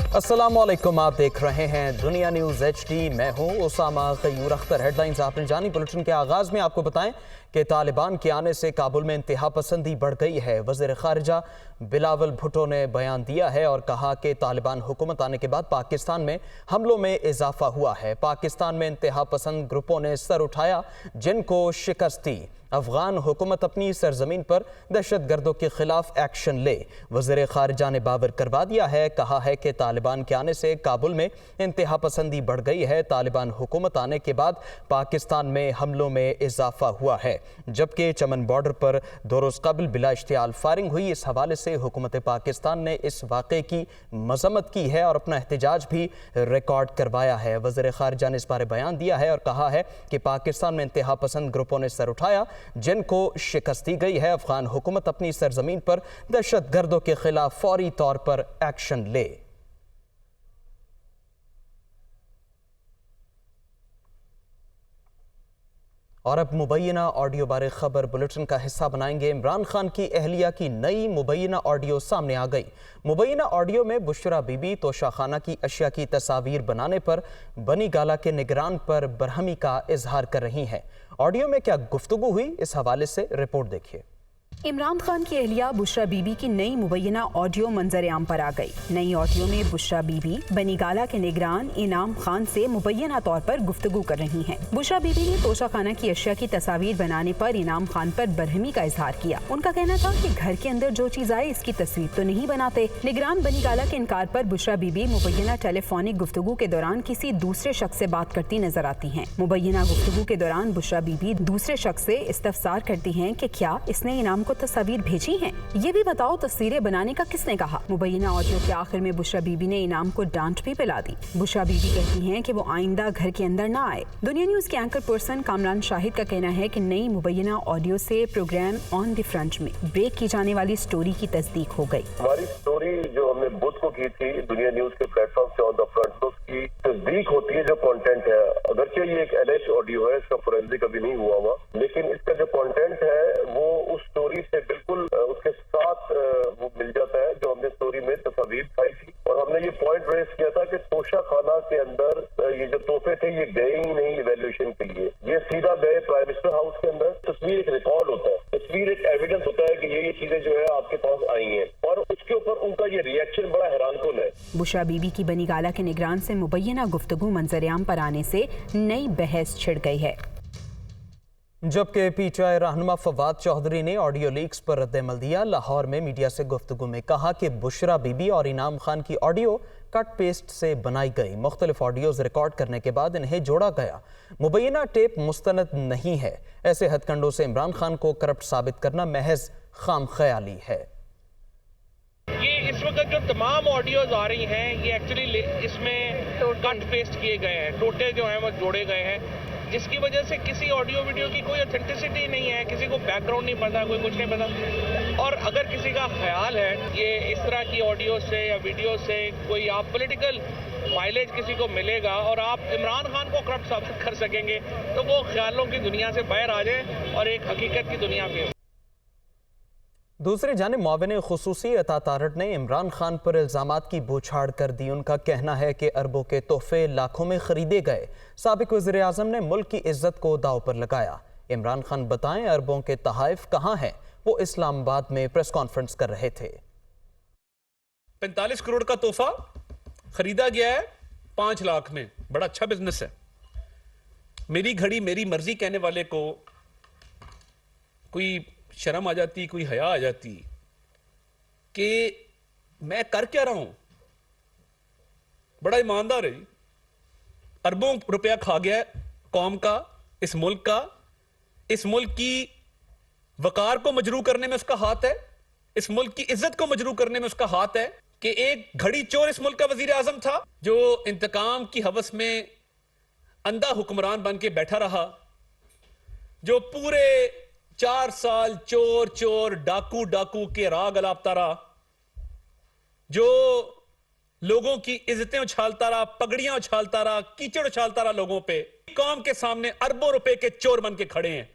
अस्सलामुअलैकुम, आप देख रहे हैं दुनिया न्यूज़ HD। मैं हूं उसामा गयूर अख्तर। हेडलाइंस आपने जानी। बुलेटिन के आगाज़ में आपको बताएं कि तालिबान के आने से काबुल में इंतहा पसंदी बढ़ गई है। वज़ीर ख़ारिजा बिलावल भुट्टो ने बयान दिया है और कहा कि तालिबान हुकूमत आने के बाद पाकिस्तान में हमलों में इजाफा हुआ है। पाकिस्तान में इंतहा पसंद ग्रुपों ने सर उठाया, जिनको शिकस्त दी। अफगान हुकूमत अपनी सरजमीन पर दहशत गर्दों के खिलाफ एक्शन ले। वज़ीर ख़ारिजा ने बावर करवा दिया है। कहा है कि तालिबान के आने से काबुल में इंतहा पसंदी बढ़ गई है। तालिबान हुकूमत आने के बाद पाकिस्तान में हमलों में इजाफा हुआ है, जबकि चमन बॉर्डर पर 2 रोज़ कबल बिला इश्तियाल फायरिंग हुई। इस हवाले से हुकूमत पाकिस्तान ने इस वाक़े की मज़म्मत की है और अपना एहतजाज भी रिकॉर्ड करवाया है। वज़ीर ख़ारिजा ने इस बारे बयान दिया है और कहा है कि पाकिस्तान में इंतहा पसंद ग्रुपों ने सर उठाया, जिनको शिकस्त दी गई है। अफगान हुकूमत अपनी सरजमीन पर दहशत गर्दों के खिलाफ फौरी तौर पर एक्शन ले। और अब मुबैना ऑडियो बारे खबर बुलेटिन का हिस्सा बनाएंगे। इमरान खान की अहलिया की नई मुबैना ऑडियो सामने आ गई। मुबैना ऑडियो में बुशरा बीबी तोशा खाना की अशिया की तस्वीर बनाने पर बनी गाला के निगरान पर बरहमी का इजहार कर रही हैं। ऑडियो में क्या गुफ्तगू हुई, इस हवाले से रिपोर्ट देखिए। इमरान खान की अहलिया बुशरा बीबी की नई मुबैना ऑडियो मंजर आम पर आ गई। नई ऑडियो में बुशरा बीबी बनी गाला के निगरान इनाम खान से मुबैना तौर पर गुफ्तगू कर रही हैं। बुशरा बीबी ने तोशा खाना की अशिया की तस्वीर बनाने पर इनाम खान पर बरहमी का इजहार किया। उनका कहना था कि घर के अंदर जो चीज आए इसकी तस्वीर तो नहीं बनाते। निगरान बनी गाला के इनकार पर बुशरा बीबी मुबैना टेलीफोनिक गुफ्तगू के दौरान किसी दूसरे शख्स से बात करती नजर आती हैं। मुबैना गुफ्तगू के दौरान बुशरा बीबी दूसरे शख्स से इस्तफसार करती हैं कि क्या इसने इनाम को तस्वीर भेजी हैं, ये भी बताओ तस्वीरें बनाने का किसने कहा। मुबैना ऑडियो के आखिर में बुशरा बीबी ने इनाम को डांट भी पिला दी। बुशरा बीबी कहती हैं कि वो आइंदा घर के अंदर ना आए। दुनिया न्यूज़ के एंकर पर्सन कामरान शाहिद का कहना है कि नई मुबैना ऑडियो से प्रोग्राम ऑन द फ्रंट में ब्रेक की जाने वाली स्टोरी की तस्दीक हो गई। हमारी स्टोरी जो हमने बुध को की थी दुनिया न्यूज़ के प्लेटफॉर्म से ऑन द फ्रंट, उसकी तस्दीक होती है जो कंटेंट है। अगरचे ये एक एलएच ऑडियो है, इसका फोरेंसिक अभी नहीं हुआ हुआ, लेकिन इसका जो कंटेंट है वो उस स्टोरी से बिल्कुल उसके साथ वो मिल जाता है जो हमने स्टोरी में तस्वीर दिखाई थी। और हमने ये पॉइंट रेस किया था कि तोशा खाना के अंदर ये जो तोहफे थे ये गए ही नहीं इवैल्यूएशन के लिए, ये सीधा गए प्राइम मिनिस्टर हाउस के अंदर। तस्वीर एक रिकॉर्ड होता है, तस्वीर एक एविडेंस होता है कि ये चीजें जो है आपके पास आई हैं, और उसके ऊपर उनका ये रिएक्शन बड़ा हैरानकुन है। बुशरा बीबी की बनी गाला के निगरान से मुबैना गुफ्तगू मंजरेआम पर आने से नई बहस छिड़ गई है। जबकि PTI रहनुमा फवाद चौधरी ने ऑडियो लीक्स पर रद्द-ए-अमल दिया। लाहौर में मीडिया से गुफ्तगू में कहा कि बुशरा बीबी और इनाम खान की ऑडियो कट पेस्ट से बनाई गई। मुख्तलिफ ऑडियोज रिकॉर्ड करने के बाद इन्हें जोड़ा गया। मुबैना टेप मुस्तनद नहीं है। ऐसे हथकंडों से इमरान खान को करप्ट साबित करना महज खाम ख्याली है। ये इस वक्त जो तमाम ऑडियोज आ रही हैं ये एक्चुअली इसमें कट पेस्ट किए गए हैं, टोटे जो हैं वो जोड़े गए हैं, जिसकी वजह से किसी ऑडियो वीडियो की कोई ऑथेंटिसिटी नहीं है, किसी को बैकग्राउंड नहीं पता, कोई कुछ नहीं पता। और अगर किसी का ख्याल है ये इस तरह की ऑडियो से या वीडियो से कोई आप पॉलिटिकल माइलेज किसी को मिलेगा और आप इमरान खान को करप्ट साबित कर सकेंगे, तो वो ख्यालों की दुनिया से बाहर आ जाए और एक हकीकत की दुनिया में। दूसरी जानिब मुआविन खुसूसी अता तारड़ ने इमरान खान पर इल्ज़ामात की बौछार कर दी। उनका कहना है कि अरबों के तोहफे लाखों में खरीदे गए। साबिक वज़ीर आज़म ने मुल्क की इज्जत को दाव पर लगाया। इमरान खान बताएं अरबों के तहाइफ कहाँ हैं। वो इस्लामाबाद में प्रेस कॉन्फ्रेंस कर रहे थे। 45 करोड़ का तोहफा खरीदा गया है 5 लाख में। बड़ा अच्छा बिजनेस है। मेरी घड़ी मेरी मर्जी कहने वाले को कोई शर्म आ जाती, कोई हया आ जाती कि मैं कर क्या रहा हूं। बड़ा ईमानदार है। अरबों रुपया खा गया कौम का, इस मुल्क का। इस मुल्क की वकार को मजरू करने में उसका हाथ है, इस मुल्क की इज्जत को मजरू करने में उसका हाथ है। कि एक घड़ी चोर इस मुल्क का वजीर आजम था जो इंतकाम की हवस में अंधा हुक्मरान बन के बैठा रहा, जो पूरे 4 साल चोर चोर डाकू डाकू के राग अलापता रहा, जो लोगों की इज्जतें उछालता रहा, पगड़ियां उछालता रहा, कीचड़ उछालता रहा लोगों पे। कौम के सामने अरबों रुपए के चोर बन के खड़े हैं।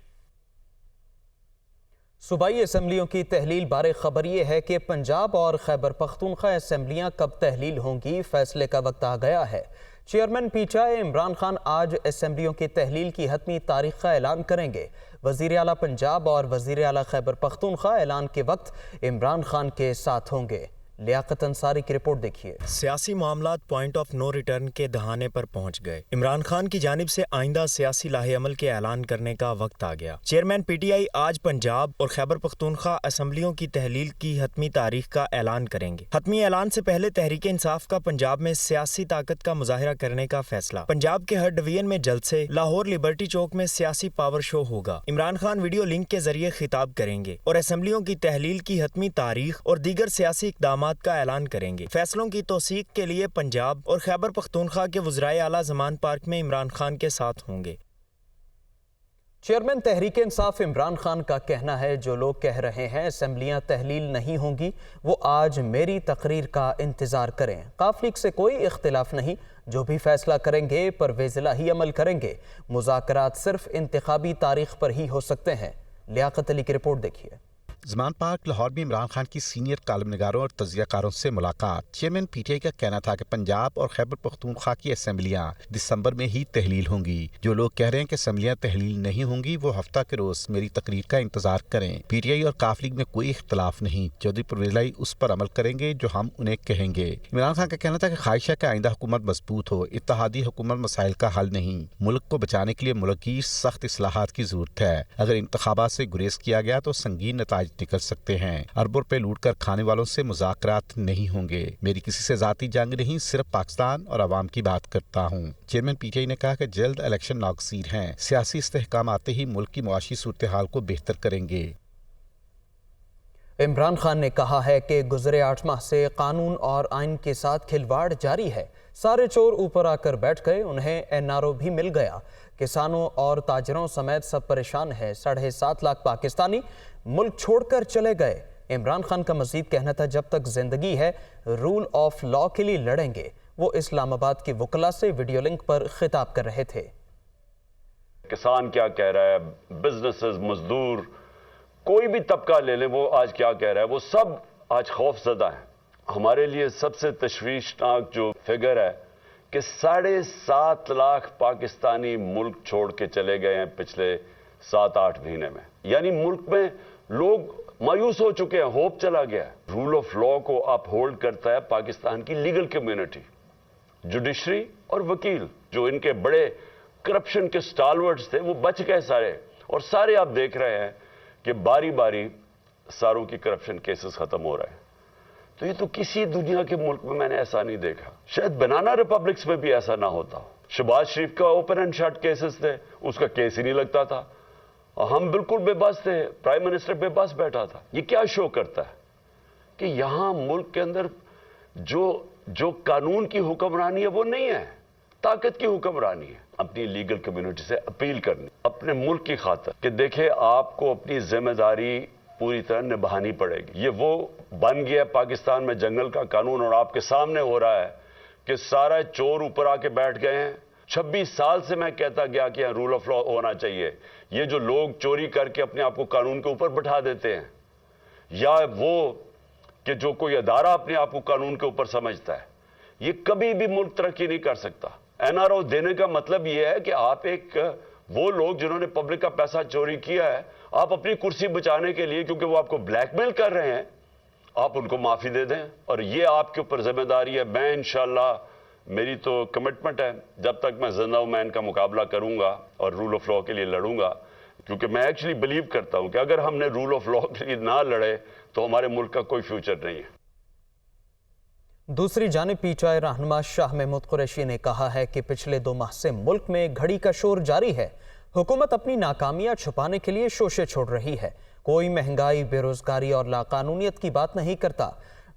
صوبائی اسمبلیوں کی تحلیل بارے خبر یہ ہے کہ پنجاب اور خیبر پختونخوا اسمبلیاں کب تحلیل ہوں گی، فیصلے کا وقت آ گیا ہے۔ Chairman P T I Imran Khan آج اسمبلیوں کی تحلیل کی حتمی تاریخ کا اعلان کریں گے۔ وزیر اعلیٰ پنجاب اور وزیر اعلیٰ خیبر پختونخوا اعلان کے وقت عمران خان کے ساتھ ہوں گے۔ لیاقت انصاری کی رپورٹ دیکھیے۔ سیاسی معاملات پوائنٹ آف نو ریٹرن کے دہانے پر پہنچ گئے۔ عمران خان کی جانب سے آئندہ سیاسی لاہ عمل کے اعلان کرنے کا وقت آ گیا۔ چیئرمین پی ٹی آئی آج پنجاب اور خیبر پختونخوا اسمبلیوں کی تحلیل کی حتمی تاریخ کا اعلان کریں گے۔ حتمی اعلان سے پہلے تحریک انصاف کا پنجاب میں سیاسی طاقت کا مظاہرہ کرنے کا فیصلہ۔ پنجاب کے ہر ڈویژن میں جلسے، لاہور لبرٹی چوک میں سیاسی پاور شو ہوگا۔ عمران خان ویڈیو لنک کے ذریعے خطاب کریں گے اور اسمبلیوں کی تحلیل کی حتمی تاریخ اور دیگر سیاسی اقدامات کا اعلان کریں گے۔ فیصلوں کی توثیق کے لیے پنجاب اور خیبر پختونخوا کے وزرائے اعلیٰ زمان پارک میں عمران خان کے ساتھ ہوں گے۔ چیئرمین تحریک انصاف عمران خان کا کہنا ہے، جو لوگ کہہ رہے ہیں اسمبلیاں تحلیل نہیں ہوں گی، وہ آج میری تقریر کا انتظار کریں۔ قاف لیگ سے کوئی اختلاف نہیں، جو بھی فیصلہ کریں گے پرویز الہی عمل کریں گے۔ مذاکرات صرف انتخابی تاریخ پر ہی ہو سکتے ہیں۔ لیاقت علی کی رپورٹ دیکھیے۔ زمان پارک لاہور میں عمران خان کی سینئر کالم نگاروں اور تجزیہ کاروں سے ملاقات۔ چیئرمین پی ٹی آئی کا کہنا تھا کہ پنجاب اور خیبر پختونخوا کی اسمبلیاں دسمبر میں ہی تحلیل ہوں گی۔ جو لوگ کہہ رہے ہیں کہ اسمبلیاں تحلیل نہیں ہوں گی، وہ ہفتہ کے روز میری تقریر کا انتظار کریں۔ پی ٹی آئی اور قاف لیگ میں کوئی اختلاف نہیں، چودھری پرویز الہی اس پر عمل کریں گے جو ہم انہیں کہیں گے۔ عمران خان کا کہنا تھا کہ خواہش ہے کہ آئندہ حکومت مضبوط ہو، اتحادی حکومت مسائل کا حل نہیں۔ ملک کو بچانے کے لیے ملک کی سخت اصلاحات کی ضرورت ہے۔ اگر انتخابات سے گریز کیا گیا تو سنگین نتائج نکل سکتے ہیں۔ اربوں روپے لوٹ کر کھانے والوں سے مذاکرات نہیں ہوں گے۔ میری کسی سے ذاتی جنگ نہیں، صرف پاکستان اور عوام کی بات کرتا ہوں۔ چیئرمین پی ٹی آئی نے کہا کہ جلد الیکشن ناگزیر ہیں، سیاسی استحکام آتے ہی ملک کی معاشی صورتحال کو بہتر کریں گے۔ عمران خان نے کہا ہے کہ گزرے 8 ماہ سے قانون اور آئین کے ساتھ کھلواڑ جاری ہے۔ سارے چور اوپر آ کر بیٹھ گئے، انہیں این آر او بھی مل گیا۔ کسانوں اور تاجروں سمیت سب پریشان ہیں۔ 7.5 لاکھ پاکستانی ملک چھوڑ کر چلے گئے۔ عمران خان کا مزید کہنا تھا، جب تک زندگی ہے رول آف لا کے لیے لڑیں گے۔ وہ اسلام آباد کے وکلاء سے ویڈیو لنک پر خطاب کر رہے تھے۔ کسان کیا کہہ رہا ہے، بزنسز، مزدور، کوئی بھی طبقہ لے لیں، وہ آج کیا کہہ رہا ہے، وہ سب آج خوف زدہ ہیں۔ ہمارے لیے سب سے تشویشناک جو فگر ہے کہ 7.5 لاکھ پاکستانی ملک چھوڑ کے چلے گئے ہیں پچھلے 7-8 مہینے میں۔ یعنی ملک میں لوگ مایوس ہو چکے ہیں، ہوپ چلا گیا ہے۔ رول آف لا کو اپ ہولڈ کرتا ہے پاکستان کی لیگل کمیونٹی، جوڈیشری اور وکیل، جو ان کے بڑے کرپشن کے سٹالورٹس تھے، وہ بچ گئے سارے، اور سارے آپ دیکھ رہے ہیں کہ باری باری ساروں کی کرپشن کیسز ختم ہو رہے ہیں۔ تو یہ تو کسی دنیا کے ملک میں نے ایسا نہیں دیکھا، شاید بنانا ریپبلکس میں بھی ایسا نہ ہوتا۔ شہباز شریف کا اوپن اینڈ شٹ کیسز تھے، اس کا کیس ہی نہیں لگتا تھا، ہم بالکل بے بس تھے، پرائم منسٹر بے بس بیٹھا تھا۔ یہ کیا شو کرتا ہے کہ یہاں ملک کے اندر جو قانون کی حکمرانی ہے وہ نہیں ہے، طاقت کی حکمرانی ہے۔ اپنی لیگل کمیونٹی سے اپیل کرنی اپنے ملک کی خاطر کہ دیکھیں آپ کو اپنی ذمہ داری پوری طرح نبھانی پڑے گی۔ یہ وہ بن گیا پاکستان میں جنگل کا قانون، اور آپ کے سامنے ہو رہا ہے کہ سارا چور اوپر آ کے بیٹھ گئے ہیں۔ 26 سال سے میں کہتا گیا کہ یہاں رول آف لا ہونا چاہیے۔ یہ جو لوگ چوری کر کے اپنے آپ کو قانون کے اوپر بٹھا دیتے ہیں، یا وہ کہ جو کوئی ادارہ اپنے آپ کو قانون کے اوپر سمجھتا ہے، یہ کبھی بھی ملک ترقی نہیں کر سکتا۔ این آر او دینے کا مطلب یہ ہے کہ آپ وہ لوگ جنہوں نے پبلک کا پیسہ چوری کیا ہے، آپ اپنی کرسی بچانے کے لیے، کیونکہ وہ آپ کو بلیک میل کر رہے ہیں، آپ ان کو معافی دے دیں، اور یہ آپ کے اوپر ذمہ داری ہے۔ میں انشاءاللہ، میری تو کمٹمنٹ ہے، جب تک میں زندہ ہوں میں ان کا مقابلہ کروں گا اور رول آف لا کے لیے لڑوں گا، کیونکہ میں ایکچولی بلیو کرتا ہوں کہ اگر ہم نے رول آف لا کے لیے نہ لڑے تو ہمارے ملک کا کوئی فیوچر نہیں ہے۔ دوسری جانب پی ٹی آئی رہنما شاہ محمود قریشی نے کہا ہے کہ پچھلے 2 ماہ سے ملک میں گھڑی کا شور جاری ہے۔ حکومت اپنی ناکامیاں چھپانے کے لیے شوشے چھوڑ رہی ہے۔ کوئی مہنگائی، بے روزگاری اور لاقانونیت کی بات نہیں کرتا۔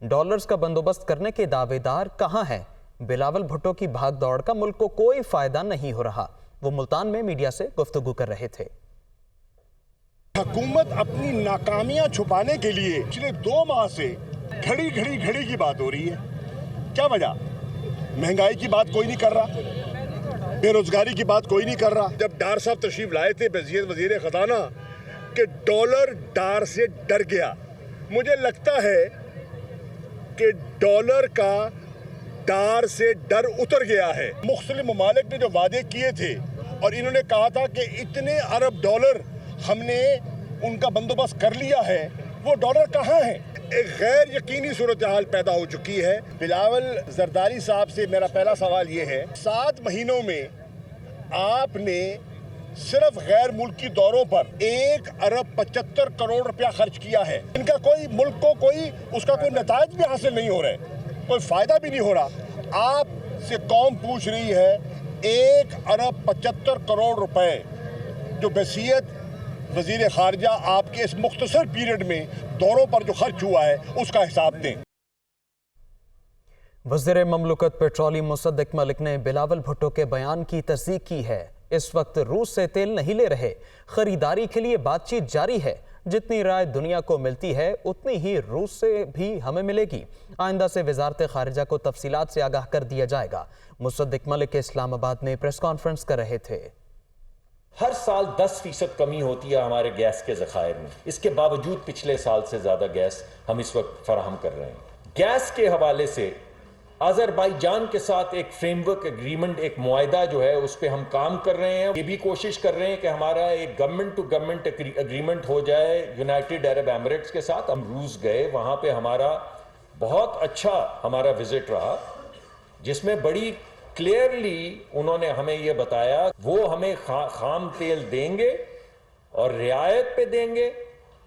ڈالرز کا بندوبست کرنے کے دعوے دار کہاں ہیں؟ بلاول بھٹو کی بھاگ دوڑ کا ملک کو کوئی فائدہ نہیں ہو رہا۔ وہ ملتان میں میڈیا سے گفتگو کر رہے تھے۔ حکومت اپنی ناکامیاں چھپانے کے لیے پچھلے 2 ماہ سے گھڑی کی بات ہو رہی ہے۔ کیا وجہ؟ مہنگائی کی بات کوئی نہیں کر رہا، بے روزگاری کی بات کوئی نہیں کر رہا۔ جب ڈار صاحب تشریف لائے تھے بحیثیت وزیر خزانہ، कि डॉलर डार से डर गया। मुझे लगता है कि डॉलर का डार से डर उतर गया है। मुख्तलिफ ममालिक ने जो वादे किए थे और इन्होंने कहा था कि इतने अरब डॉलर हमने उनका बंदोबस्त कर लिया है, वो डॉलर कहाँ हैं? एक गैर यकीनी सूरत हाल पैदा हो चुकी है। बिलावल जरदारी साहब से मेरा पहला सवाल ये है, 7 महीनों में आपने सिर्फ गैर मुल्की दौरों पर 1 अरब 75 करोड़ रुपया खर्च किया है। इनका कोई मुल्क को उसका कोई नताइज भी हासिल नहीं हो रहे, कोई फायदा भी नहीं हो रहा। आपसे कौम पूछ रही है 1 अरब 75 करोड़ रुपए जो बसीयत वजीर खारजा आपके इस मुख्तसर पीरियड में दौरों पर जो खर्च हुआ है उसका हिसाब दें। वज़ीर ममलकत पेट्रोलियम मुसद्दिक मलिक ने बिलावल भुट्टो के बयान की तस्दीक की है। इस वक्त रूस से तेल नहीं ले रहे, खरीदारी के लिए बातचीत जारी है। जितनी राय दुनिया को मिलती है उतनी ही रूस से भी हमें मिलेगी। आइंदा से वजारत खारिजा को तफसीलात से आगाह कर दिया जाएगा। मुसद्दिक मलिक इस्लामाबाद में प्रेस कॉन्फ्रेंस कर रहे थे। हर साल 10% कमी होती है हमारे गैस के ज़खायर में। इसके बावजूद पिछले साल से ज़्यादा गैस हम इस वक्त फराहम कर रहे हैं। गैस के हवाले से अज़रबैजान के साथ एक फ्रेमवर्क एग्रीमेंट, एक मुआहिदा जो है उस पर हम काम कर रहे हैं। ये भी कोशिश कर रहे हैं कि हमारा एक गवर्नमेंट टू गवर्नमेंट एग्रीमेंट हो जाए यूनाइटेड अरब एमिरेट्स के साथ। हम रूस गए, वहाँ पे हमारा बहुत अच्छा हमारा विजिट रहा, जिसमें बड़ी क्लियरली उन्होंने हमें ये बताया वो हमें खाम तेल देंगे और रियायत पे देंगे,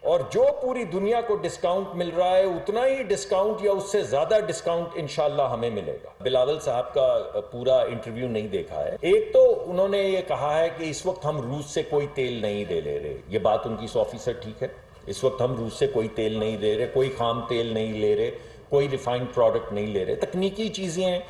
और जो पूरी दुनिया को डिस्काउंट मिल रहा है उतना ही डिस्काउंट या उससे ज्यादा डिस्काउंट इंशाल्लाह हमें मिलेगा। बिलावल साहब का पूरा इंटरव्यू नहीं देखा है। एक तो उन्होंने ये कहा है कि इस वक्त हम रूस से कोई तेल नहीं ले रहे। ये बात उनकी 100% ठीक है। इस वक्त हम रूस से कोई तेल नहीं ले रहे, कोई खाम तेल नहीं ले रहे, कोई रिफाइंड प्रोडक्ट नहीं ले रहे। तकनीकी चीजें हैं,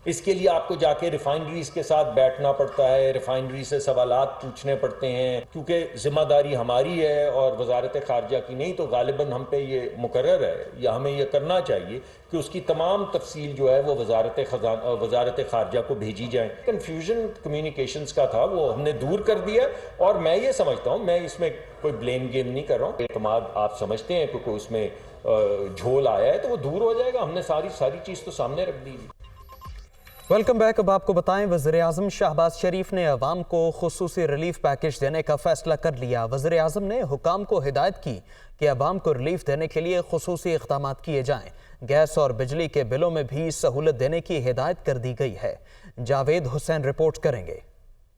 इसके लिए आपको जाके रिफाइनरीज के साथ बैठना पड़ता है, रिफाइनरी से सवालात पूछने पड़ते हैं, क्योंकि जिम्मेदारी हमारी है और वजारत खारजा की नहीं। तो गालिबन हम पे ये मुकर्रर है या हमें ये करना चाहिए कि उसकी तमाम तफसील जो है वो वजारत खारजा को भेजी जाए। कन्फ्यूजन कम्युनिकेशंस का था, वो हमने दूर कर दिया। और मैं ये समझता हूँ, मैं इसमें कोई ब्लेम गेम नहीं कर रहा हूँ। एतमाद आप समझते हैं कि कोई उसमें झोल आया है तो वो दूर हो जाएगा। हमने सारी चीज़ तो सामने रख दी। Welcome back. अब आपको बताएं, वज़ीर आज़म शहबाज शरीफ ने अवाम को खुसूसी रिलीफ पैकेज देने का फैसला कर लिया। वज़ीर आज़म ने हुकाम को हिदायत की कि अवाम को रिलीफ देने के लिए खुसूसी इक़दाम किए जाएं। गैस और बिजली के बिलों में भी सहूलत देने की हिदायत कर दी गई है। जावेद हुसैन रिपोर्ट करेंगे।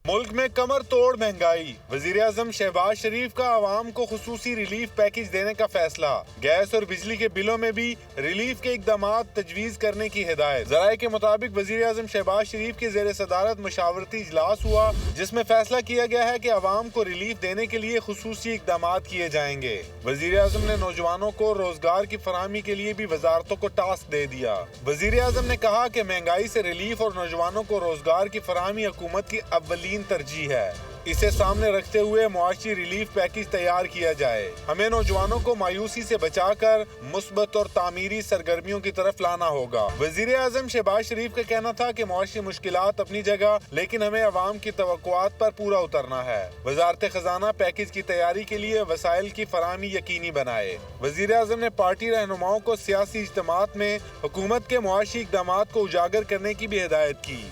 मुल्क में कमर तोड़ महंगाई, वजीर आज़म शहबाज शरीफ का आवाम को खुसूसी रिलीफ पैकेज देने का फैसला। गैस और बिजली के बिलों में भी रिलीफ के इकदाम तजवीज करने की हिदायत। ज़राए के मुताबिक वजीर आज़म शहबाज शरीफ के ज़ेर सदारत मशावरती इजलास हुआ, जिसमें फैसला किया गया है कि आवाम को रिलीफ देने के लिए खुसूसी इकदाम किए जाएंगे। वजीर आज़म ने नौजवानों को रोजगार की फराहमी के लिए भी वजारतों को टास्क दे दिया। वजीर आज़म ने कहा कि महंगाई से रिलीफ और नौजवानों को रोजगार की फराहमी हुकूमत की अव्वलीन तरजीह है। इसे सामने रखते हुए मुआशी रिलीफ पैकेज तैयार किया जाए। हमें नौजवानों को मायूसी से बचाकर मुस्बत और तामीरी सरगर्मियों की तरफ लाना होगा। वजीर आज़म शहबाज शरीफ का कहना था कि मुआशी मुश्किलात अपनी जगह, लेकिन हमें अवाम की तवक्कुआत पर पूरा उतरना है। वजारत खजाना पैकेज की तैयारी के लिए वसाइल की फराहमी यकीनी बनाए। वजीर आज़म ने पार्टी रहनुमाओं को सियासी इज्तिमात में हुकूमत के मुआशी इक़दाम को उजागर करने की भी हिदायत की।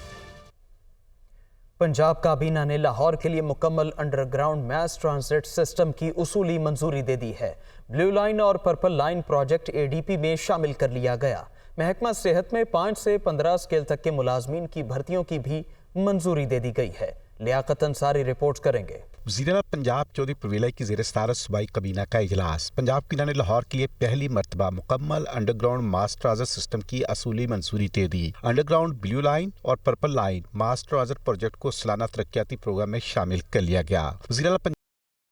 पंजाब काबीना ने लाहौर के लिए मुकम्मल अंडरग्राउंड मैस ट्रांजिट सिस्टम की उसूली मंजूरी दे दी है। ब्लू लाइन और पर्पल लाइन प्रोजेक्ट ADP में शामिल कर लिया गया। महकमा सेहत में 5 से 15 स्केल तक के मुलाजमीन की भर्तियों की भी मंजूरी दे दी गई है। लियाकत अंसारी रिपोर्ट करेंगे। वज़ीर पंजाब चौधरी परवेज़ की ज़ेर सदारत सूबाई काबीना का इजलास। पंजाब काबीना ने लाहौर के लिए पहली मरतबा मुकम्मल अंडरग्राउंड मास ट्रांजिट सिस्टम की असूली मंजूरी दे दी। अंडरग्राउंड ब्लू लाइन और पर्पल लाइन मास ट्रांजिट प्रोजेक्ट को सालाना तरक्याती प्रोग्राम में शामिल कर लिया गया। वज़ीर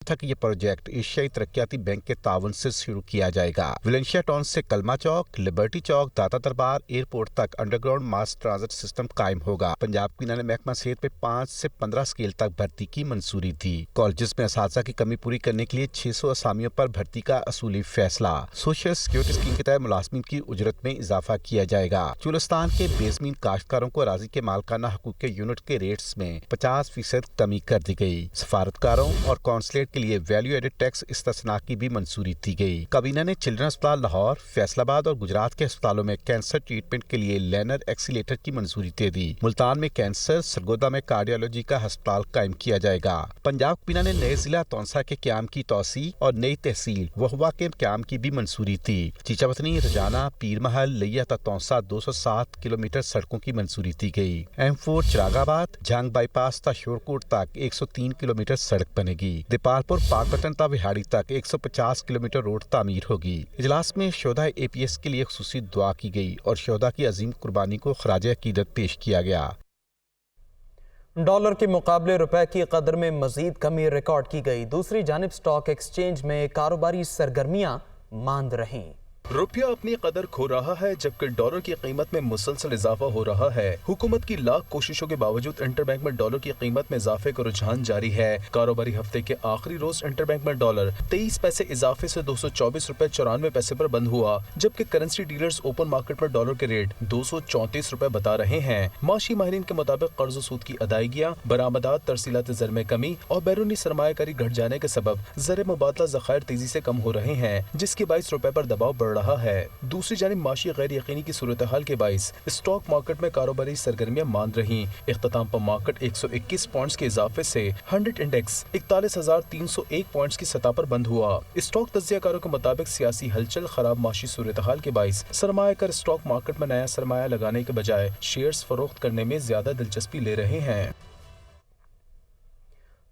था कि ये प्रोजेक्ट एशियाई तरक्याती बैंक के ताउन से शुरू किया जाएगा। विलेंशिया टाउन से कलमा चौक, लिबर्टी चौक, दाता दरबार एयरपोर्ट तक अंडरग्राउंड मास ट्रांजिट सिस्टम कायम होगा। पंजाब काबीना ने महकमा सेहत पे 5 से 15 स्केल तक भर्ती की मंजूरी दी। कॉलेजेस में असातिज़ा की कमी पूरी करने के लिए 600 असामियों पर भर्ती का असूली फैसला। सोशल सिक्योरिटी स्कीम के तहत मुलाजमीन की उजरत में इजाफा किया जाएगा। चुलस्तान के बेजमीन काश्तकारों को अराजी के मालकाना हकूक के यूनिट के रेट्स में 50% कमी कर दी गई। सफारतकारों और कौंसलेट के लिए वैल्यू एडेड टैक्स इस्तिस्ना की भी मंजूरी दी गई। काबीना ने चिल्ड्रन अस्पताल लाहौर, फैसलाबाद और गुजरात के अस्पतालों में कैंसर ट्रीटमेंट के लिए लैनर एक्सीलेटर की मंजूरी दे दी। मुल्तान में कैंसर, सरगोदा में कार्डियोलॉजी का अस्पताल कायम किया जाएगा। पंजाब काबीना ने नए जिला तौंसा के क्याम की तोसी और नई तहसील वहवा के क्याम की भी मंजूरी दी। चीचावतनी, रजाना, पीरमहल, लिया तौंसा 207 किलोमीटर सड़कों की मंजूरी दी गई। M4 चिरागाबाद, झांग बाईपास ता शोरकोट तक 103 किलोमीटर सड़क बनेगी। दीपालपुर पाकपटन ता विहाड़ी तक 150 किलोमीटर रोड तामीर होगी। इजलास में शोधा APS के लिए खुसूसी दुआ की गई और शोधा की अजीम कुर्बानी को खराज अकीदत पेश किया गया। डॉलर के मुकाबले रुपए की कदर में मजीद कमी रिकॉर्ड की गई। दूसरी जानिब स्टॉक एक्सचेंज में कारोबारी सरगर्मियां मांद रहीं। रुपया अपनी कदर खो रहा है जबकि डॉलर की कीमत में मुसलसल इजाफा हो रहा है। हुकूमत की लाख कोशिशों के बावजूद इंटरबैंक में डॉलर की कीमत में इजाफे का रुझान जारी है। कारोबारी हफ्ते के आखिरी रोज इंटरबैंक में डॉलर 23 पैसे इजाफे से 224 रुपए 94 पैसे पर बंद हुआ, जबकि करेंसी डीलर्स ओपन मार्केट पर डॉलर के रेट 234 रुपए बता रहे हैं। माशी माहिरीन के मुताबिक कर्ज सूद की अदायगियाँ, बरामदात, तरसीलात ज़र में कमी और बैरूनी सरमायाकारी घट जाने के सबब ज़र मुबादला ज़खायर तेजी से कम हो रहे हैं, जिसके बाइस रुपए पर दबाव बढ़ रहा है। दूसरी जानिब माशी गैर यकीनी की सूरत हाल के बाइस स्टॉक मार्केट में कारोबारी सरगर्मियां मांद रही। इख्तिताम पर मार्केट 121 पॉइंट्स के इजाफे से 100 इंडेक्स 41,301 पॉइंट्स की सतह पर बंद हुआ। स्टॉक तज्जियाकारों के मुताबिक सियासी हलचल, खराब माशी सूरत हाल के बाइस सरमायाकार स्टॉक मार्केट में नया सरमाया लगाने के बजाय शेयर्स फरोख्त करने में ज्यादा दिलचस्पी ले रहे हैं।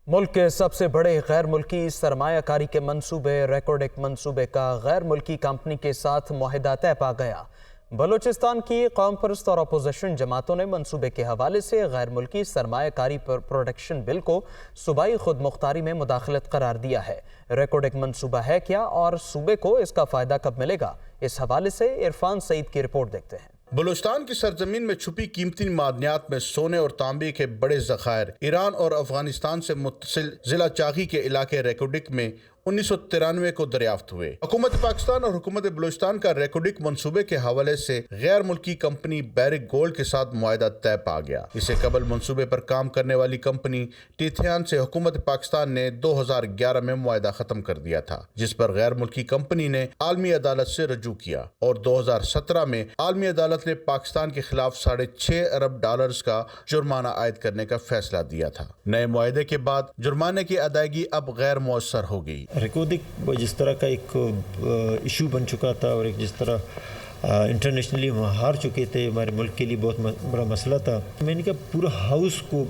मुल्क के सबसे बड़े गैर मुल्की सरमायाकारी के मंसूबे रेकॉर्डिक मंसूबे का गैर मुल्की कंपनी के साथ मुआहिदा तय पा गया। बलूचिस्तान की कौम परस्त और अपोजिशन जमातों ने मंसूबे के हवाले से गैर मुल्की सरमायाकारी प्रोडक्शन बिल को सूबाई खुद मुख्तारी में मुदाखलत करार दिया है। रेकॉर्डिक मंसूबा है क्या और सूबे को इसका फ़ायदा कब मिलेगा, इस हवाले से इरफान सईद की रिपोर्ट देखते हैं। बलूचिस्तान की सरजमीन में छुपी कीमती मादनियात में सोने और तांबे के बड़े ज़खायर ईरान और अफगानिस्तान से मुत्तसिल जिला चागी के इलाके रेकोडिक में 1993 को दरियाफ्त हुए। हुकूमत पाकिस्तान और हुकूमत बलूचिस्तान का रेकोडिक मंसूबे के हवाले से गैर मुल्की कंपनी बैरिक गोल्ड के साथ मुआहिदा तय पा गया। इससे कबल मंसूबे पर काम करने वाली कंपनी टीथियान से हुकूमत पाकिस्तान ने 2011 में मुआहिदा खत्म कर दिया था, जिस पर गैर मुल्की कंपनी ने आलमी अदालत से रजू किया और 2017 में आलमी अदालत ने पाकिस्तान के खिलाफ $6.5 अरब का जुर्माना आयद करने का फैसला दिया था। नए मुआहिदे के बाद जुर्माने की अदायगी अब गैर मुअस्सर हो गई। रेकोडिक जिस तरह का एक इशू बन चुका था और एक जिस तरह इंटरनेशनली वहाँ हार चुके थे, हमारे मुल्क के लिए बहुत बड़ा मसला था। मैंने कहा पूरा हाउस को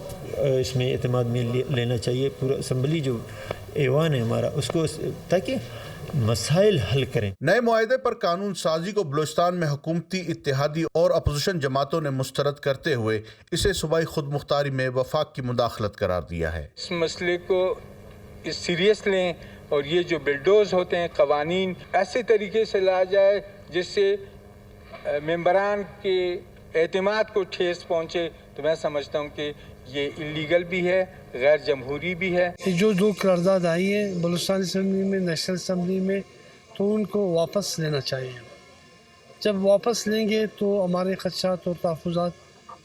इसमें एतमाद में लेना चाहिए, पूरा असम्बली जो ऐवान है हमारा उसको, ताकि मसाइल हल करें। नए मुआहिदे पर कानून साजी को बलूचिस्तान में हुकूमती, इत्तेहादी और अपोजिशन जमातों ने मुस्तरद करते हुए इसे सूबाई खुद मुख्तारी में वफाक की मुदाखलत करार दिया है। इस मसले को सीरियस लें और ये जो बिल्डोज होते हैं कवानीन ऐसे तरीके से लाया जाए जिससे मेंबरान के एतमाद को ठेस पहुँचे। तो मैं समझता हूँ कि ये इलीगल भी है, गैर जमहूरी भी है। जो दो करारदाद आई हैं बलूचिस्तान असम्बली में, नेशनल असम्बली में, तो उनको वापस लेना चाहिए। जब वापस लेंगे तो हमारे खदशात और तहफ़्फ़ुज़ात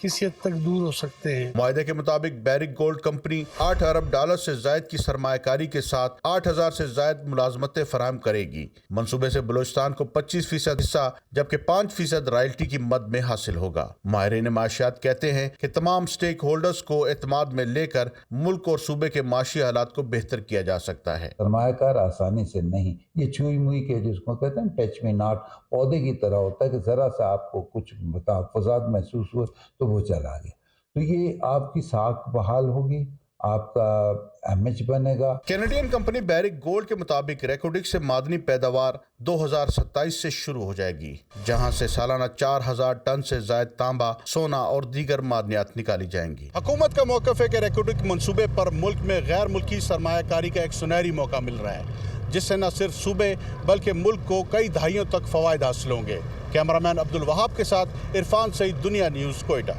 किसी हद तक दूर हो सकते हैं। मुआहिदे के मुताबिक बैरिक गोल्ड कंपनी $8 अरब से जायद की सरमायाकारी के साथ 8,000 से जायद मुलाजमतें फराहम करेगी। मंसूबे से बलूचिस्तान को 25% हिस्सा जबकि 5% रॉयल्टी की मद में हासिल होगा। माहिरीन माशियात कहते हैं कि तमाम स्टेक होल्डर्स को एतमाद में लेकर मुल्क और सूबे के माशी हालात को बेहतर किया जा सकता है। सरमायाकार आसानी से नहीं, ये छुई मुई के जिसको कहते हैं टच मी नॉट, पौधे की तरह होता है कि जरा सा आपको कुछ तहफ़्फ़ुज़ात महसूस हुए तो वो चला गया। तो ये आपकी साख बहाल होगी, आपका एमएच बनेगा। कैनेडियन कंपनी बैरिक गोल्ड के मुताबिक रेकोडिक से मादनी पैदावार 2027 से शुरू हो जाएगी, जहां से सालाना 4,000 टन से जायद तांबा, सोना और दीगर मादनियात निकाली जाएंगी। हुकूमत का मौक़िफ़ है कि रेकोडिक मंसूबे पर मुल्क में गैर मुल्की सरमायाकारी का एक सुनहरी मौका मिल रहा है, जिससे न सिर्फ सूबे बल्कि मुल्क को कई दहाइयों तक फ़वाइद हासिल होंगे। कैमरामैन अब्दुल वहाब के साथ इरफान सईद, दुनिया न्यूज़, कोयटा।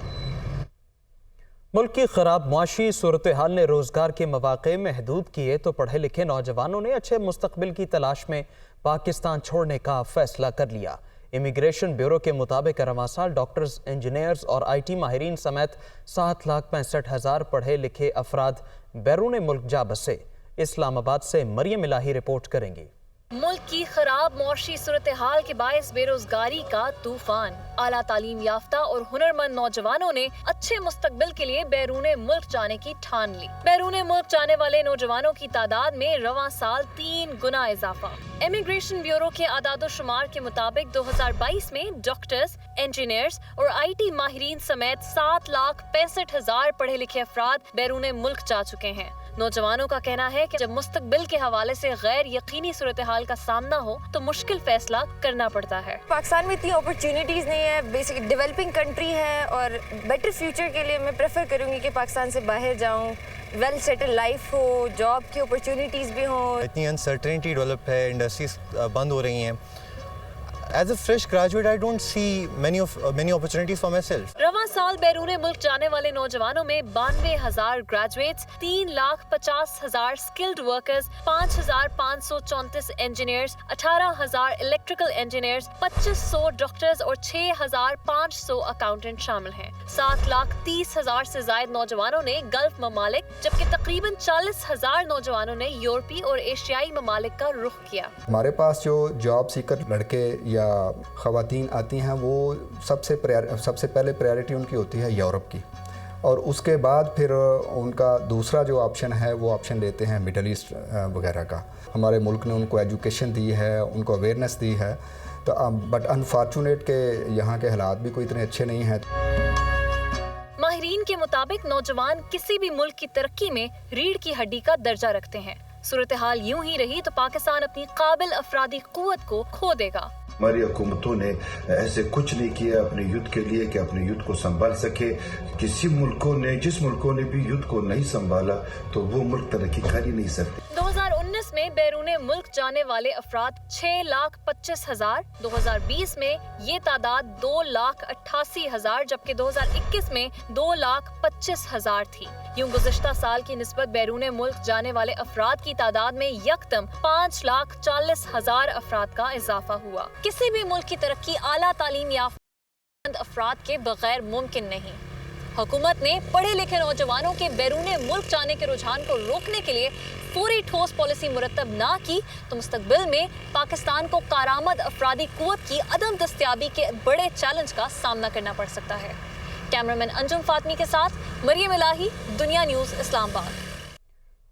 मुल्क की खराब मुआशी सूरत हाल ने रोज़गार के मौक़े महदूद किए तो पढ़े लिखे नौजवानों ने अच्छे मुस्तकबिल की तलाश में पाकिस्तान छोड़ने का फैसला कर लिया। इमिग्रेशन ब्यूरो के मुताबिक रवां साल डॉक्टर्स, इंजीनियर्स और IT माहिरीन समेत 7,65,000 पढ़े लिखे अफराद बैरून मुल्क जा बसे। इस्लाम आबाद से मरियम इलाही रिपोर्ट करेंगी। मुल्क की खराब मौशी सूरत हाल के बायस बेरोजगारी का तूफान। आला तालीम याफ्ता और हुनरमंद नौजवानों ने अच्छे मुस्तकबिल के लिए बैरूने मुल्क जाने की ठान ली। बैरूने मुल्क जाने वाले नौजवानों की तादाद में रवां साल 3 गुना इजाफा। इमिग्रेशन ब्यूरो के आदादोशुमार के मुताबिक 2022 में डॉक्टर्स, इंजीनियर्स और IT माहिरीन समेत 7,65,000 पढ़े लिखे अफराद बैरूने मुल्क जा चुके हैं। नौजवानों का कहना है कि जब मुस्तकबिल के हवाले से गैर यकीनी सूरत हाल का सामना हो तो मुश्किल फैसला करना पड़ता है। पाकिस्तान में इतनी अपॉर्चुनिटीज़ नहीं है, बेसिकली डेवलपिंग कंट्री है और बेटर फ्यूचर के लिए मैं प्रेफर करूँगी कि पाकिस्तान से बाहर जाऊँ, वेल सेटल लाइफ हो, जॉब की अपॉर्चुनिटीज़ भी हों। इतनी अनसर्टेनिटी डेवलप है, इंडस्ट्रीज बंद हो रही हैं। As a fresh graduate, I don't see many opportunities for myself. रवां साल बैरूने मुल्क जाने वाले नौजवानों में 92,000 graduates, 3,50,000 skilled workers, 5,534 engineers, 18,000 electrical engineers, 2,500 doctors और 6,500 अकाउंटेंट शामिल हैं। 7,30,000 से ज्यादा नौजवानों ने गल्फ ममालिक, जबकि तकरीबन 40,000 नौजवानों ने यूरोपीय और एशियाई ममालिक का रुख किया। हमारे पास जो जॉब सीकर लड़के या ख़वातीन आती हैं वो सबसे पहले प्रायोरिटी उनकी होती है यूरोप की, और उसके बाद फिर उनका दूसरा जो ऑप्शन है वो ऑप्शन लेते हैं मिडल ईस्ट वगैरह का। हमारे मुल्क ने उनको एजुकेशन दी है, उनको अवेयरनेस दी है, तो बट अनफॉर्चुनेट के यहाँ के हालात भी कोई इतने अच्छे नहीं हैं। माहिरीन के मुताबिक नौजवान किसी भी मुल्क की तरक्की में रीढ़ की हड्डी का दर्जा रखते हैं। सूरत हाल यूं ही रही तो पाकिस्तान अपनी काबिल अफरादी कुव्वत को खो देगा। हमारी हुकूमतों ने ऐसे कुछ नहीं किया अपने युद्ध के लिए कि अपने युद्ध को संभाल सके। जिस मुल्कों ने भी युद्ध को नहीं संभाला तो वो मुल्क तरक्की कर ही नहीं सकते। 2019 में बैरूने मुल्क जाने वाले अफराद 6,25,000, 2020 में ये तादाद 2,88,000 जबकि 2021 में 2,25,000 थी। यूं गुज़िश्ता साल की निस्बत बैरूने मुल्क जाने वाले अफराद की तादाद में यकदम 5,40,000 अफराद का इजाफा हुआ। किसी भी मुल्क की तरक्की आला तालीम याफ्ता अफराद के बगैर मुमकिन नहीं। हुकूमत ने पढ़े लिखे नौजवानों के बैरूने मुल्क जाने के रुझान को रोकने के लिए पूरी ठोस पॉलिसी मुरतब ना की तो मुस्तकबिल में पाकिस्तान को कारामद अफरादी कुव्वत की अदम दस्तयाबी के बड़े चैलेंज का सामना करना पड़ सकता है। कैमरामैन अंजुम फातमी के साथ मरियम इलाही, दुनिया न्यूज़, इस्लामाबाद।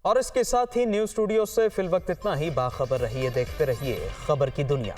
और इसके साथ ही न्यूज़ स्टूडियो से फिल वक्त इतना ही। बाखबर रहिए, देखते रहिए खबर की दुनिया।